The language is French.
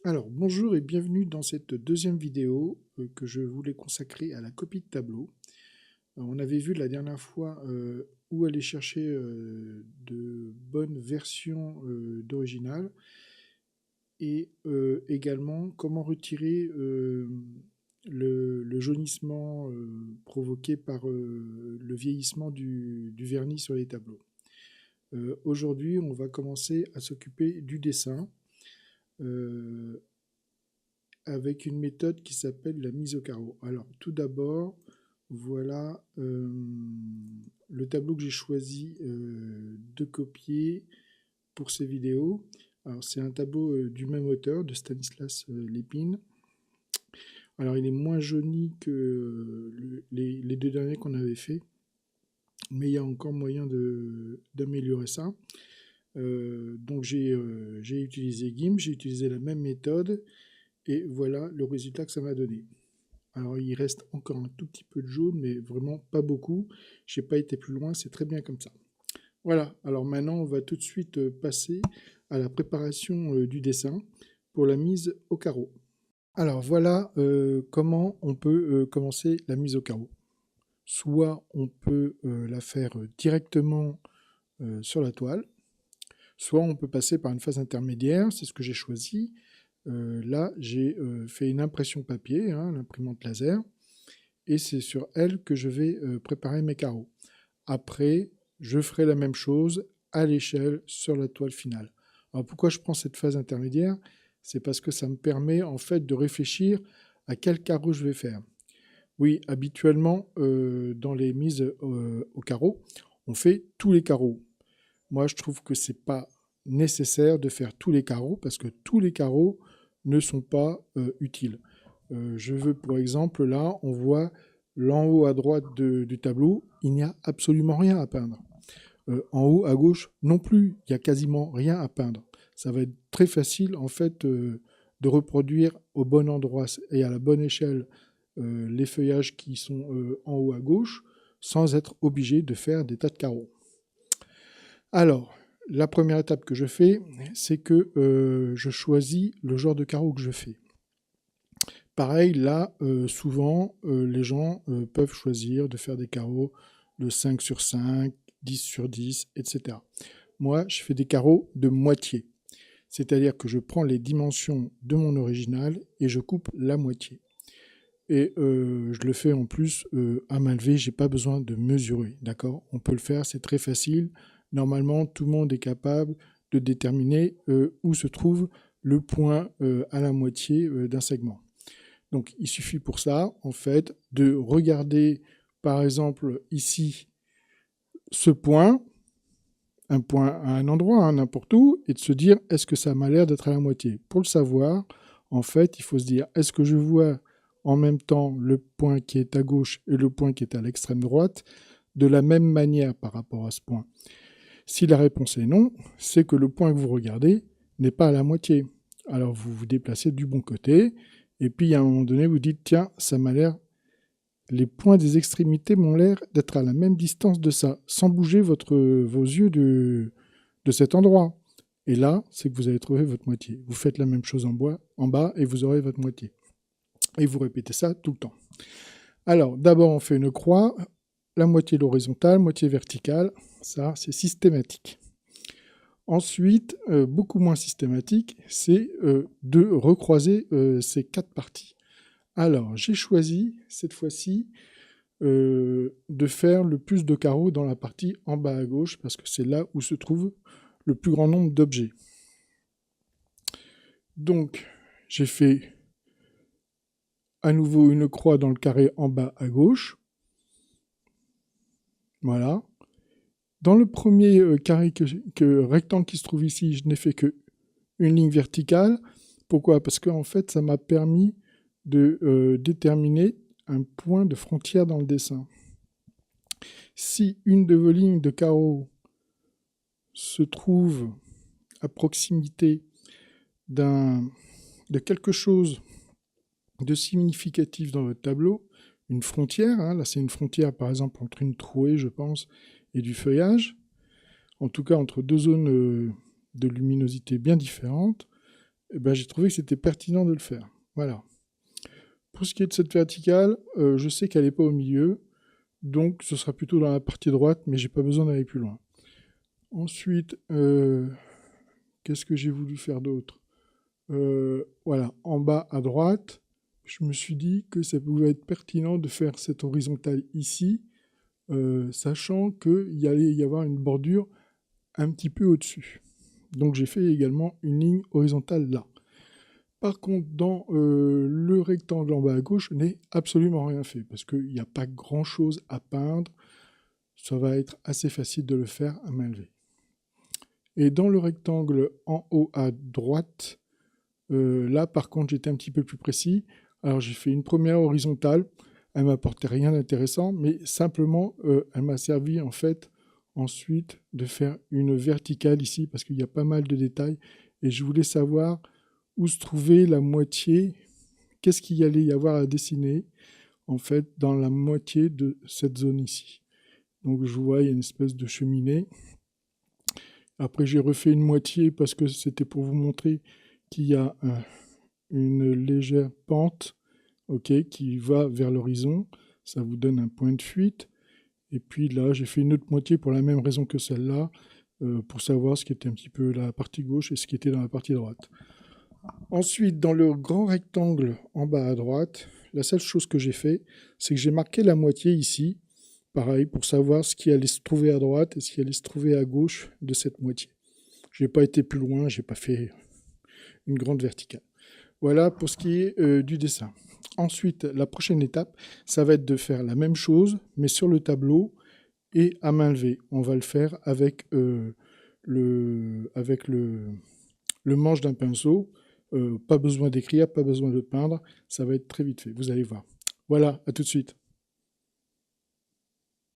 Alors, bonjour et bienvenue dans cette deuxième vidéo que je voulais consacrer à la copie de tableau. On avait vu la dernière fois où aller chercher de bonnes versions d'original et également comment retirer le jaunissement provoqué par le vieillissement du vernis sur les tableaux. Aujourd'hui, on va commencer à s'occuper du dessin. Avec une méthode qui s'appelle la mise au carreau. Alors tout d'abord, voilà le tableau que j'ai choisi de copier pour ces vidéos. Alors c'est un tableau du même auteur, de Stanislas Lépine. Alors il est moins jauni que les deux derniers qu'on avait fait, mais il y a encore moyen d'améliorer ça. Donc j'ai utilisé GIMP, j'ai utilisé la même méthode, et voilà le résultat que ça m'a donné. Alors il reste encore un tout petit peu de jaune, mais vraiment pas beaucoup. Je n'ai pas été plus loin, c'est très bien comme ça. Voilà, alors maintenant on va tout de suite passer à la préparation du dessin pour la mise au carreau. Alors voilà comment on peut commencer la mise au carreau. Soit on peut la faire directement sur la toile, soit on peut passer par une phase intermédiaire, c'est ce que j'ai choisi. Là, j'ai fait une impression papier, hein, l'imprimante laser, et c'est sur elle que je vais préparer mes carreaux. Après, je ferai la même chose à l'échelle sur la toile finale. Alors pourquoi je prends cette phase intermédiaire? C'est parce que ça me permet en fait de réfléchir à quel carreau je vais faire. Oui, habituellement, dans les mises au carreau, on fait tous les carreaux. Moi, je trouve que c'est pas nécessaire de faire tous les carreaux parce que tous les carreaux ne sont pas utiles. Je veux, par exemple, là, on voit l'en haut à droite du tableau, il n'y a absolument rien à peindre. En haut à gauche, non plus, il n'y a quasiment rien à peindre. Ça va être très facile, en fait, de reproduire au bon endroit et à la bonne échelle les feuillages qui sont en haut à gauche, sans être obligé de faire des tas de carreaux. Alors, la première étape que je fais, c'est que je choisis le genre de carreau que je fais. Pareil, là, souvent, les gens peuvent choisir de faire des carreaux de 5 sur 5, 10 sur 10, etc. Moi, je fais des carreaux de moitié. C'est-à-dire que je prends les dimensions de mon original et je coupe la moitié. Et je le fais en plus à main levée, j'ai pas besoin de mesurer, d'accord? On peut le faire, c'est très facile. Normalement, tout le monde est capable de déterminer où se trouve le point à la moitié d'un segment. Donc il suffit pour ça, en fait, de regarder, par exemple, ici, ce point, un point à un endroit, hein, n'importe où, et de se dire, est-ce que ça m'a l'air d'être à la moitié? Pour le savoir, en fait, il faut se dire, est-ce que je vois en même temps le point qui est à gauche et le point qui est à l'extrême droite de la même manière par rapport à ce point? Si la réponse est non, c'est que le point que vous regardez n'est pas à la moitié. Alors vous vous déplacez du bon côté, et puis à un moment donné, vous dites, tiens, ça m'a l'air, les points des extrémités m'ont l'air d'être à la même distance de ça, sans bouger vos yeux de cet endroit. Et là, c'est que vous avez trouvé votre moitié. Vous faites la même chose en bas, et vous aurez votre moitié. Et vous répétez ça tout le temps. Alors, d'abord, on fait une croix, la moitié l'horizontale, moitié verticale. Ça, c'est systématique. Ensuite, beaucoup moins systématique, c'est de recroiser ces quatre parties. Alors, j'ai choisi, cette fois-ci, de faire le plus de carreaux dans la partie en bas à gauche, parce que c'est là où se trouve le plus grand nombre d'objets. Donc, j'ai fait à nouveau une croix dans le carré en bas à gauche. Voilà. Dans le premier carré rectangle qui se trouve ici, je n'ai fait que une ligne verticale. Pourquoi? Parce qu'en fait, ça m'a permis de déterminer un point de frontière dans le dessin. Si une de vos lignes de carreaux se trouve à proximité de quelque chose de significatif dans votre tableau, une frontière, hein, là c'est une frontière par exemple entre une trouée, je pense, et du feuillage, en tout cas entre deux zones de luminosité bien différentes, eh ben, j'ai trouvé que c'était pertinent de le faire. Voilà. Pour ce qui est de cette verticale, je sais qu'elle n'est pas au milieu, donc ce sera plutôt dans la partie droite, mais j'ai pas besoin d'aller plus loin. Ensuite, qu'est-ce que j'ai voulu faire d'autre? Voilà, en bas à droite, je me suis dit que ça pouvait être pertinent de faire cette horizontale ici, sachant qu'il allait y avoir une bordure un petit peu au-dessus. Donc j'ai fait également une ligne horizontale là. Par contre, dans le rectangle en bas à gauche, je n'ai absolument rien fait, parce qu'il n'y a pas grand-chose à peindre. Ça va être assez facile de le faire à main levée. Et dans le rectangle en haut à droite, là, par contre, j'étais un petit peu plus précis. Alors, j'ai fait une première horizontale. Elle ne m'apportait rien d'intéressant, mais simplement, elle m'a servi, en fait, ensuite, de faire une verticale ici, parce qu'il y a pas mal de détails. Et je voulais savoir où se trouvait la moitié, qu'est-ce qu'il y allait y avoir à dessiner, en fait, dans la moitié de cette zone ici. Donc, je vois, il y a une espèce de cheminée. Après, j'ai refait une moitié parce que c'était pour vous montrer qu'il y a une légère pente, qui va vers l'horizon. Ça vous donne un point de fuite. Et puis là, j'ai fait une autre moitié pour la même raison que celle-là, pour savoir ce qui était un petit peu la partie gauche et ce qui était dans la partie droite. Ensuite, dans le grand rectangle en bas à droite, la seule chose que j'ai fait, c'est que j'ai marqué la moitié ici, pareil, pour savoir ce qui allait se trouver à droite et ce qui allait se trouver à gauche de cette moitié. Je n'ai pas été plus loin, je n'ai pas fait une grande verticale. Voilà pour ce qui est du dessin. Ensuite, la prochaine étape, ça va être de faire la même chose, mais sur le tableau et à main levée. On va le faire avec le manche d'un pinceau. Pas besoin d'écrire, pas besoin de peindre. Ça va être très vite fait, vous allez voir. Voilà, à tout de suite.